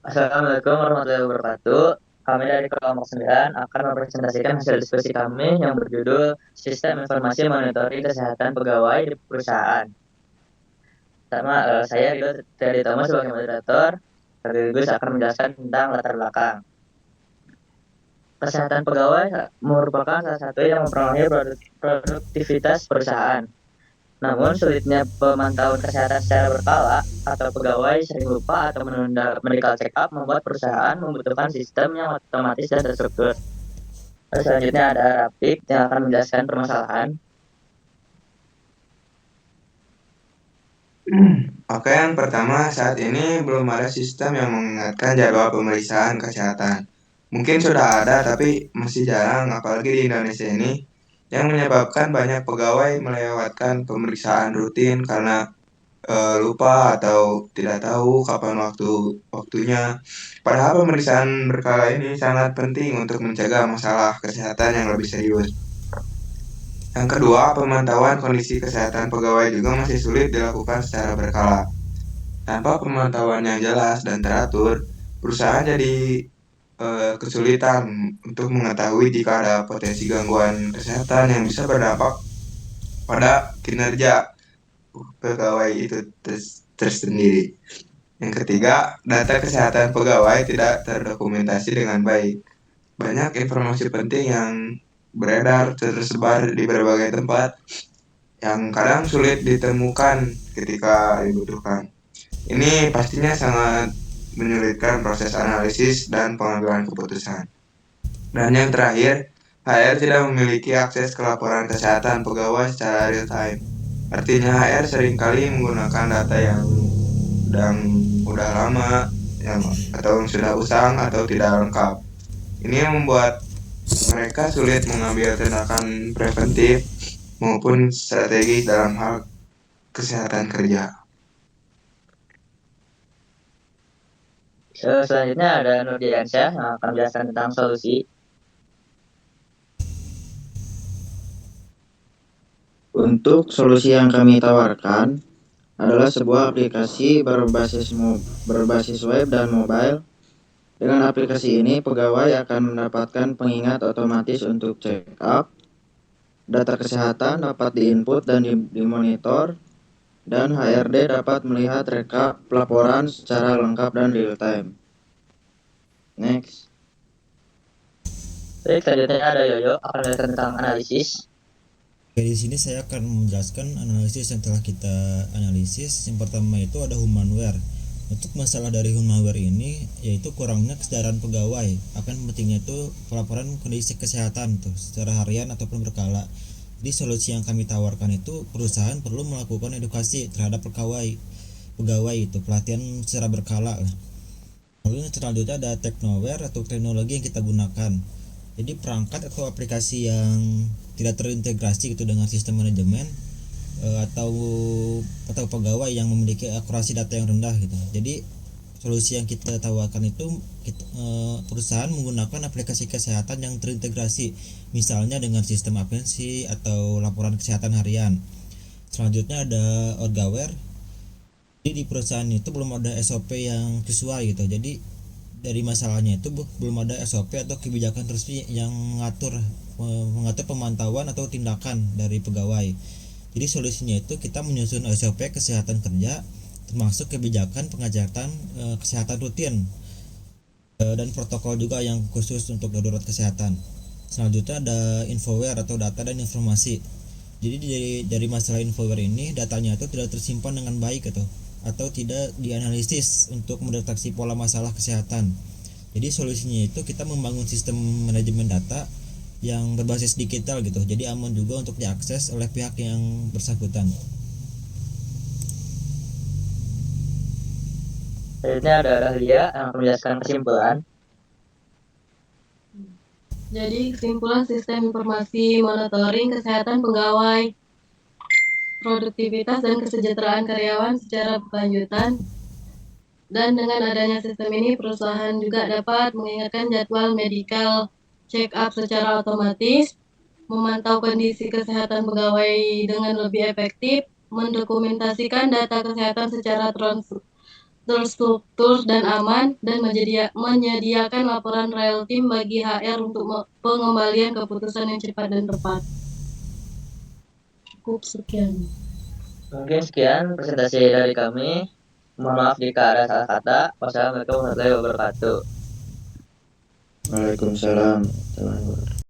Assalamualaikum warahmatullahi wabarakatuh. Kami dari kelompok 9 akan mempresentasikan hasil diskusi kami yang berjudul Sistem Informasi Monitoring Kesehatan Pegawai di Perusahaan. Pertama, saya Ridho Triadi Thomas sebagai moderator, sekaligus akan menjelaskan tentang latar belakang. Kesehatan pegawai merupakan salah satu yang mempengaruhi produktivitas perusahaan. Namun, sulitnya pemantauan kesehatan secara berkala atau pegawai sering lupa atau menunda medical check-up membuat perusahaan membutuhkan sistem yang otomatis dan terstruktur. Selanjutnya ada Rapik yang akan menjelaskan permasalahan. Oke, yang pertama, saat ini belum ada sistem yang mengingatkan jadwal pemeriksaan kesehatan. Mungkin sudah ada, tapi masih jarang, apalagi di Indonesia ini, yang menyebabkan banyak pegawai melewatkan pemeriksaan rutin karena lupa atau tidak tahu kapan waktunya. Padahal pemeriksaan berkala ini sangat penting untuk mencegah masalah kesehatan yang lebih serius. Yang kedua, pemantauan kondisi kesehatan pegawai juga masih sulit dilakukan secara berkala. Tanpa pemantauan yang jelas dan teratur, perusahaan jadi kesulitan untuk mengetahui jika ada potensi gangguan kesehatan yang bisa berdampak pada kinerja pegawai itu tersendiri. Yang ketiga, data kesehatan pegawai tidak terdokumentasi dengan baik. Banyak informasi penting yang beredar tersebar di berbagai tempat yang kadang sulit ditemukan ketika dibutuhkan. Ini pastinya sangat menyulitkan proses analisis dan pengambilan keputusan. Dan yang terakhir, HR tidak memiliki akses ke laporan kesehatan pegawai secara real time. Artinya HR seringkali menggunakan data yang sedang udah lama yang atau yang sudah usang atau tidak lengkap. Ini yang membuat mereka sulit mengambil tindakan preventif maupun strategis dalam hal kesehatan kerja. Selanjutnya ada Nurdiansyah yang akan menjelaskan tentang solusi. Untuk solusi yang kami tawarkan adalah sebuah aplikasi berbasis web dan mobile. Dengan aplikasi ini, pegawai akan mendapatkan pengingat otomatis untuk check up, data kesehatan dapat diinput dan dimonitor, dan HRD dapat melihat rekap pelaporan secara lengkap dan real time. Next. Baik, selanjutnya ada Yoyo akan menjelaskan tentang analisis. Oke, di sini saya akan menjelaskan analisis yang telah kita analisis. Yang pertama itu ada humanware. Untuk masalah dari humanware ini yaitu kurangnya kesadaran pegawai akan pentingnya itu pelaporan kondisi kesehatan tuh secara harian ataupun berkala. Jadi solusi yang kami tawarkan itu perusahaan perlu melakukan edukasi terhadap pegawai itu pelatihan secara berkala lah. Lalu yang selanjutnya ada technoware atau teknologi yang kita gunakan. Jadi perangkat atau aplikasi yang tidak terintegrasi gitu dengan sistem manajemen atau pegawai yang memiliki akurasi data yang rendah gitu. Jadi solusi yang kita tawarkan itu perusahaan menggunakan aplikasi kesehatan yang terintegrasi, misalnya dengan sistem absensi atau laporan kesehatan harian. Selanjutnya ada orgaware. Jadi di perusahaan itu belum ada SOP yang sesuai gitu. Jadi dari masalahnya itu belum ada SOP atau kebijakan resmi yang mengatur pemantauan atau tindakan dari pegawai. Jadi solusinya itu kita menyusun SOP kesehatan kerja termasuk kebijakan pengecekan kesehatan rutin dan protokol juga yang khusus untuk darurat kesehatan. Selanjutnya ada infoware atau data dan informasi. Jadi dari masalah infoware ini datanya itu tidak tersimpan dengan baik atau tidak dianalisis untuk mendeteksi pola masalah kesehatan. Jadi solusinya itu kita membangun sistem manajemen data yang berbasis digital gitu. Jadi aman juga untuk diakses oleh pihak yang bersangkutan. Selanjutnya ada Dahlia yang akan menjelaskan kesimpulan. Jadi kesimpulan sistem informasi monitoring kesehatan pegawai, produktivitas dan kesejahteraan karyawan secara berkelanjutan. Dan dengan adanya sistem ini, perusahaan juga dapat mengingatkan jadwal medical check up secara otomatis, memantau kondisi kesehatan pegawai dengan lebih efektif, mendokumentasikan data kesehatan secara terstruktur dan aman, dan menyediakan laporan real time bagi HR untuk pengembalian keputusan yang cepat dan tepat. Cukup sekian. Mungkin sekian presentasi dari kami. Mohon maaf jika ada salah kata. Wassalamualaikum warahmatullahi wabarakatuh. Waalaikumsalam warahmatullahi wabarakatuh.